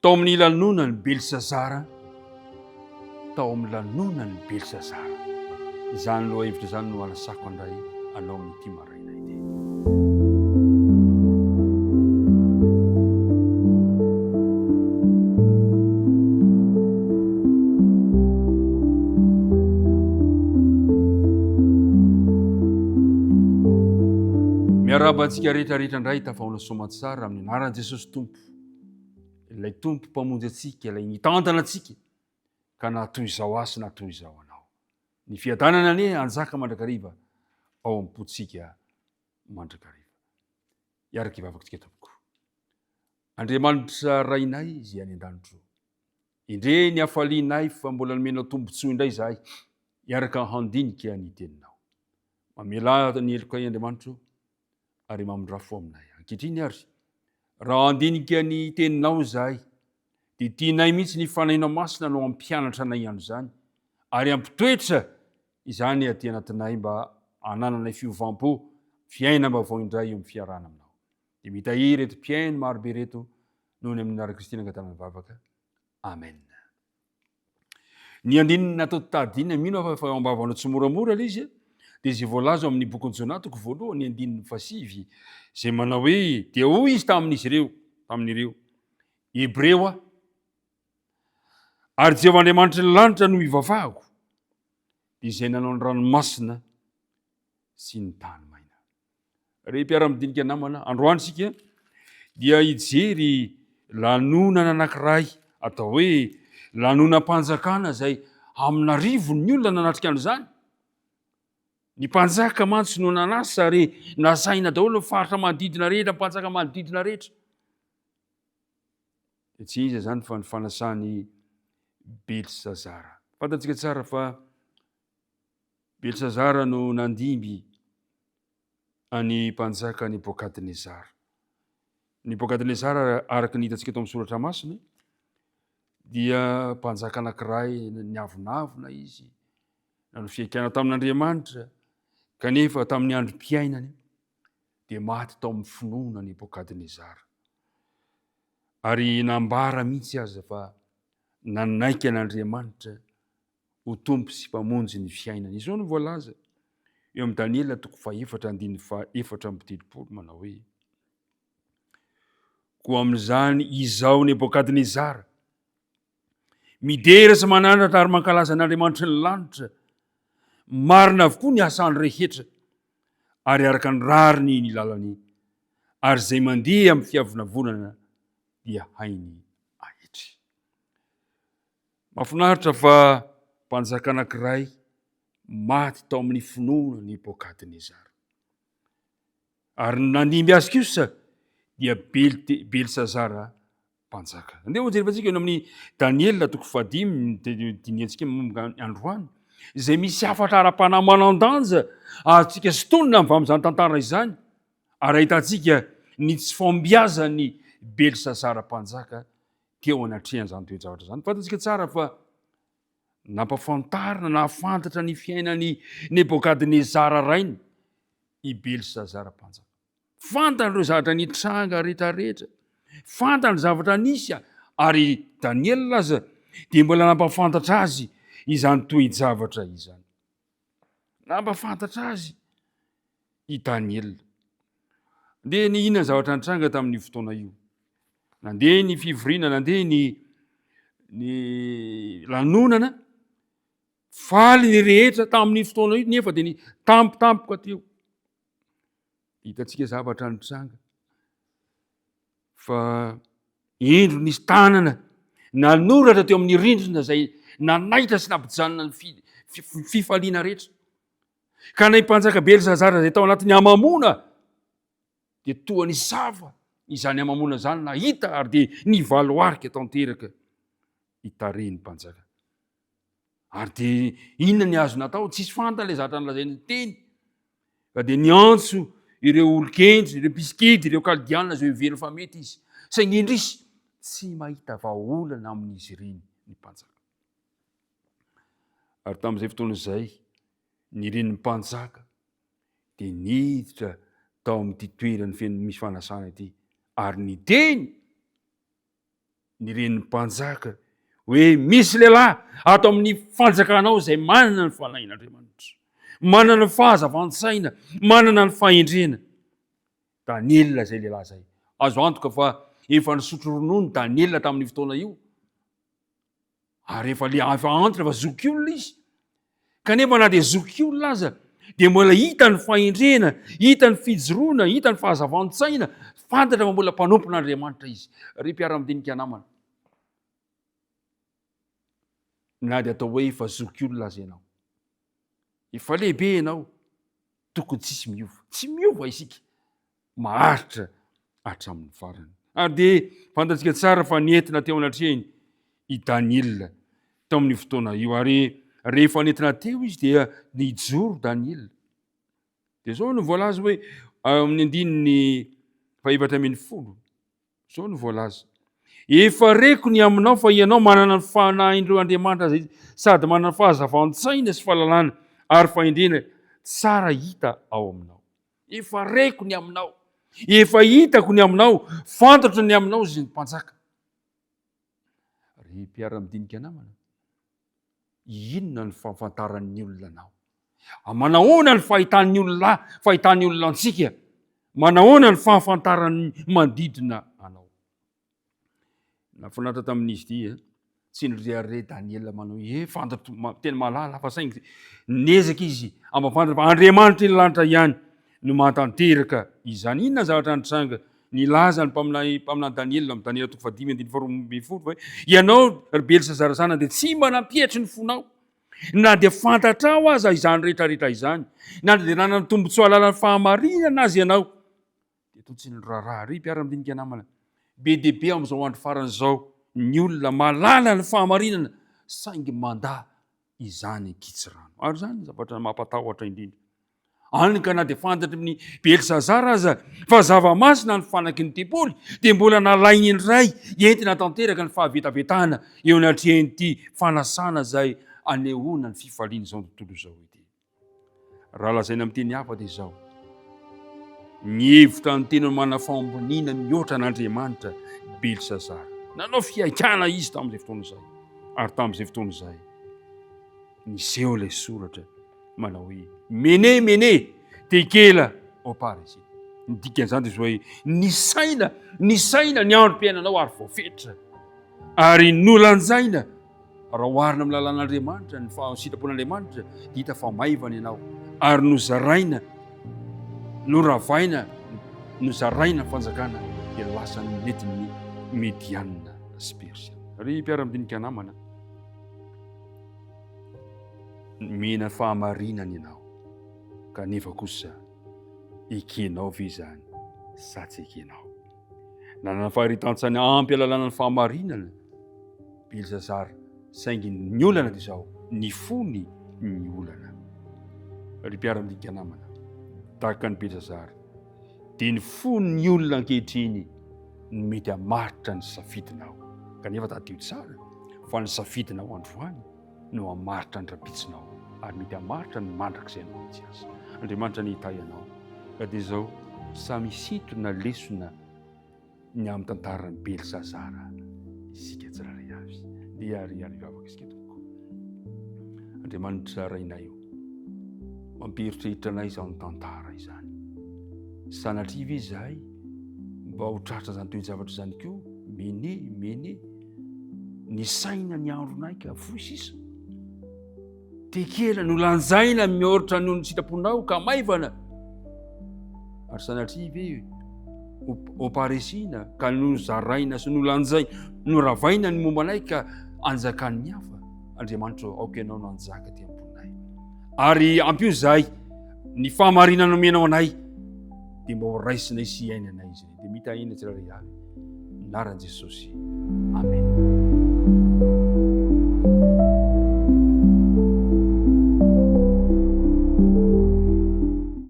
Tao amin'ny lanonan'i Belsazara, tao amin'ny lanonan'i Belsazara. Izany loha hevitra izany no alasako andray anao amin'ity maraina ity. Miarabantsika rehetrarehetra indray tafahoana soamantsara amin'ny anaran'i Jesosy Tompo. Ilay tompo mpamonjy antsika, ilay nitantana antsika ka natoy izao azy sy natoy izao anao. Ny fiadanana anie anjaka mandrakariva ao am-potsika mandrakariva. Iaraka ivavakantsika tompoko. Andriamanitra rainay izay any an-danitro. Indre ny hafalianay fa mbola nomenao tombontsoa indray izahay. Iaraka handinika ny teninao. Mamela ny elokay Andriamanitro ary mamondrafo aminay. Ankehitriny ary raha andinika ny teninao izahay, dia tianay mihitsy ny fanahinao masina no ampianatra anay ihany izany, ary ampitoetra izany aty anatinay mba hanananay fiovampo, fiainam-baovao indray eo amin'ny fiarahana aminao. Dia mitahiry reto mpiaino marobe reto noho ny amin'ny Kristina angatana mivavaka. Amen. Ny andininy natao tadina mino fa ambavanao tsy moramora ilay izy, dia izay voalaza amin'ny bokon'ny Jonatoko voalohany andininy fasivy, izay manao hoe dia hoy izy tamin'ireo Hebreo ary Jehovah Andriamanitry ny lanitra no ivavahako, izay nanao ny ranomasina sy ny tany maina. Re mpiara-midinika namana, androany sika dia hijery lanonana anankiray atao hoe lanonam-panjakana izay amina rivony olona nanatrika an'izany. Ny mpanjaka mantsy no nanasa ary nasaina daholo ny faritra manodidina rehetra, mpanjaka manodidina rehetra. Tsy iza zany fa ny fanasany Belsazara. Fantatsika tsara fa Belsazara no nandimby any mpanjaka Nebokadnezara. Nebokadnezara araka ny hitantsika eto amin'ny soratra masina dia mpanjaka anankiray niavonavona izy, nanao fiaikana tamin'Andriamanitra, kanefa tamin'ny androm-piainany dia maty tao amin'ny finoana Nebokadnezara. Ary nambara mihitsy aza fa nanaika an'Andriamanitra ho tompo sy mpamonjy ny fiainana. Izao no voalaza eo amin'ny Daniela 4:4 manao hoe: koa amin'izany izao Nebokadnezara midera sy manandratra ary mankalaza an'Andriamanitra ny lanitra, marina avokoa ny asany rehetra ary araka ny rariny ny lalany, ary izay mandeha amin'ny fiavonavonana dia hainy ahitry. Mahafinaritra fa mpanjaka anankiray maty tao amin'ny finoana Nebokadnezara. Ary nandimby azy kosa dia Belsazara mpanjaka. Andeha ho jerefantsika eo amin'ny Daniela 5:5 androany, izay misy hafatra ara-panahy manan-danja ahatsika sotonina amin'izany tantara izany, ary ahitantsika ny tsy fombiazany Belsazara mpanjaka teo anatrehan'izany toe-javatra izany. Fantatsika tsara fa nampafantarina, nahafantatra ny fiainany Nebokadnezara rainy i Belsazara mpanjaka. Fantany ireo zavatra nitranga rehetrarehetra, fantany zavatra nisy, ary Daniela aza dia mbola nampafantatra azy izany toe-javatra izany. Nampafantatra azy i Daniela. Nandeha ny inona zavatra nitranga tamin'ny fotoana io. Nandeha ny fivoriana, nandeha ny lanonana, faly ny rehetra tamin'ny fotoana io, nefa dia ny tampotampoka teo. Hitantsika zavatra nitranga. Fa endro nisy tanana nanoratra teo amin'ny rindrina izay nanaitra sy nampijanona ny fifaliana rehetra. Ka ny mpanjaka Belsazara izay tao anatin'ny hamamona dia toa ny sava izany hamamona izany nahita ary dia nivaloarika tanteraka hitarehy ny mpanjaka. Ary dia inona ny azo natao? Tsisy fantany ilay zavatra nolazainy teny. Fa dia niantso ireo olon-kendry, ireo mpiskidy, ireo kaldiana izay heverina fa mety izy. Saingy indrisy tsy mahita vahaolana amin'izy ireny ny mpanjaka. Ary tamin'izay fotoana izay, ny reniny mpanjaka dia niditra tao amin'ity toerany misy fanasana ity, ary niteny ny reniny mpanjaka hoe misy lehilahy ato amin'ny fanjakanao zay manana ny fanahin'Andriamanitra, manana ny fahazavantsaina, manana ny fahendrena. Daniela zay lehilahy zay. Azo antoka fa efa nisotro ronono Daniela tamin'ny fotoana io. Ary efa antitra fa zoky olona izy. Kanefa na dia zoky olona aza, dia mbola hita ny fahendrena, hita ny fijoroana, hita ny fahazavantsaina, fantatra fa mbola mpanompon'Andriamanitra izy. Ry mpiara-midinika namana. Na dia atao hoe efa zoky olona aza ianao, efa lehibe ianao, tokony tsisy miova. Tsy miova isika. Maharitra hatramin'ny farany. Ary dia fantatsika tsara fa nentina teo anatrehany i Daniela tao amin'ny fotoana io. Ary rehefa nentina teo izy dia nijoro Daniela. Dia zao no voalaza hoe amin'ny andininy 710. Zao no voalaza. Efa reko ny aminao fa ianao manana ny fanahin'ireo Andriamanitra zay sady manana fahazavantsaina sy fahalalana ary fahendrena tsara hita ao aminao. Efa reko ny aminao. Efa hitako ny aminao, fantatra ny aminao izy ny mpanjaka. Ry mpiara-midinika namana, inona ny fahafantaran'ny olona anao? Manahoana ny fahitan'ny olona, fahitan'ny olona antsika? Manahoana ny fahafantaran'ny mandidina anao? Nafinaritra tamin'izy ity, tsy nirehare Daniela manao fantatra tena malala fa saingy nezaka izy ampafantatra fa Andriamanitra ny lanitra ihany no mahatanteraka izany. Inona zavatra nitranga nilaza ny mpaminany Daniela amin'ny Daniela 5:24 hoe ianao ry Belsazara zana dia tsy manampietry ny fonao, na dia fantatrao aza izany rehetrarehetra izany, na dia nanana tombotsoa alalany fahamarinana azy ianao. Dia toa tsy niraharaha. Ry mpiara-midinika namana, be dia be amin'izao andro farany zao ny olona malala ny fahamarinana saingy mandà izany kitsirano. Ary zany zavatra mampatahotra indrindra. Any ka na dia fantatra amin'ny Belsazara aza fa zava-masina ny fanaky ny tempoly, dia mbola nalainy indray entina tanteraka ny fahavetavetahana eo anatrehan'ity fanasana zay anehoana ny fifaliana izao tontolo izao ity. Raha lazaina amin'ny teny hafa dia izao: ny hevitra ny tena manana famboniana mihoatra an'Andriamanitra Belsazara. Nanao fiaikana izy tamin'izay fotoana izay. Ary tamin'izay fotoana izay niseho ilay soratra manao hoe mene mene tekela oparesi. Ny dikan'izany dia hoe nisaina ny androm-piainanao ary voafetra, ary nolanjaina raha oharina amin'ny lalan'Andriamanitra, ny sitrapon'Andriamanitra dia hita fa maivana ianao, ary nozaraina, noravaina, nozaraina ny fanjakana dia lasa netin'ny Mediana sy Persia. Ry mpiara-midinika namana, mena fahamarinana ianao, kanefa kosa ekenao ve izany sa tsy ekenao? Nanana faharitan-tsany ampy alalana ny fahamarinana Belsazara, saingy ny olana dia izao nifony ny olana. Ry mpiara-midinika namana, tahaka ny Belsazara dia nifony ny olona ankehitriny ny mety hamaritra ny safidinao. Kanefa tadio tsara fa ny safidinao androany no hamaritra ny rapitsinao, ary mety hamaritra ny mandrakizay anao tsy aza. Andriamanitra ny hita ianao. Ka dia izao samy sintona lesona ny amin'ny tantaran'ny Belsazara isika tsirairay avy. Dia ary avaka isika tokoa. Andriamanitra rainay io, mamperitreritra anay izao ny tantara izany. Sanatria izahay mba ho tratra izany toe-javatra izany koa, mene ny saina ny andronay ka foy sisa, tekela nolanjaina mihoatra noho ny sitraponao ka maivana, ary sanatria ve oparesiana ka nozaraina sy nolanjaina, noravaina ny mombanay ka anjakan'ny hafa. Andriamanitra aoka ianao no anjaka ty ambonay, ary ampio zahay ny fahamarinana omenao anay dia mba ho raisinay sy iainanay izy, dia mita ina tsirairay avy. Naran'i Jesosy. Amen.